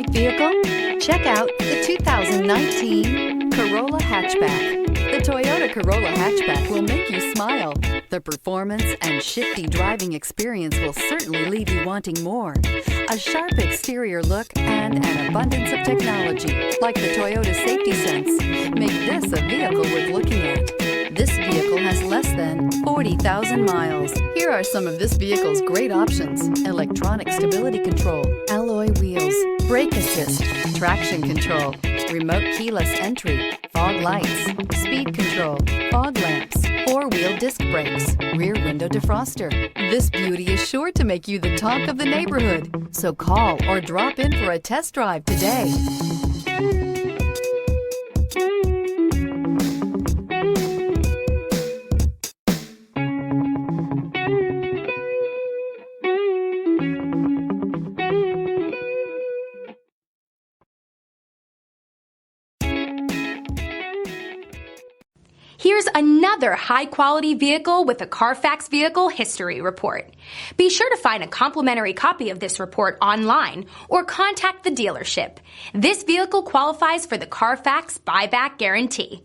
right vehicle? Check out the 2019 Corolla Hatchback. The Toyota Corolla Hatchback will make you smile. The performance and shifty driving experience will certainly leave you wanting more. A sharp exterior look and an abundance of technology, like the Toyota Safety Sense, make this a vehicle worth looking at. This vehicle has less than 40,000 miles. Here are some of this vehicle's great options: electronic stability control, alloy wheels, brake assist, traction control, remote keyless entry, fog lights, speed control, fog lamps, four-wheel disc brakes, rear window defroster. This beauty is sure to make you the talk of the neighborhood. So call or drop in for a test drive today. Here's another high-quality vehicle with a Carfax Vehicle History Report. Be sure to find a complimentary copy of this report online or contact the dealership. This vehicle qualifies for the Carfax Buyback Guarantee.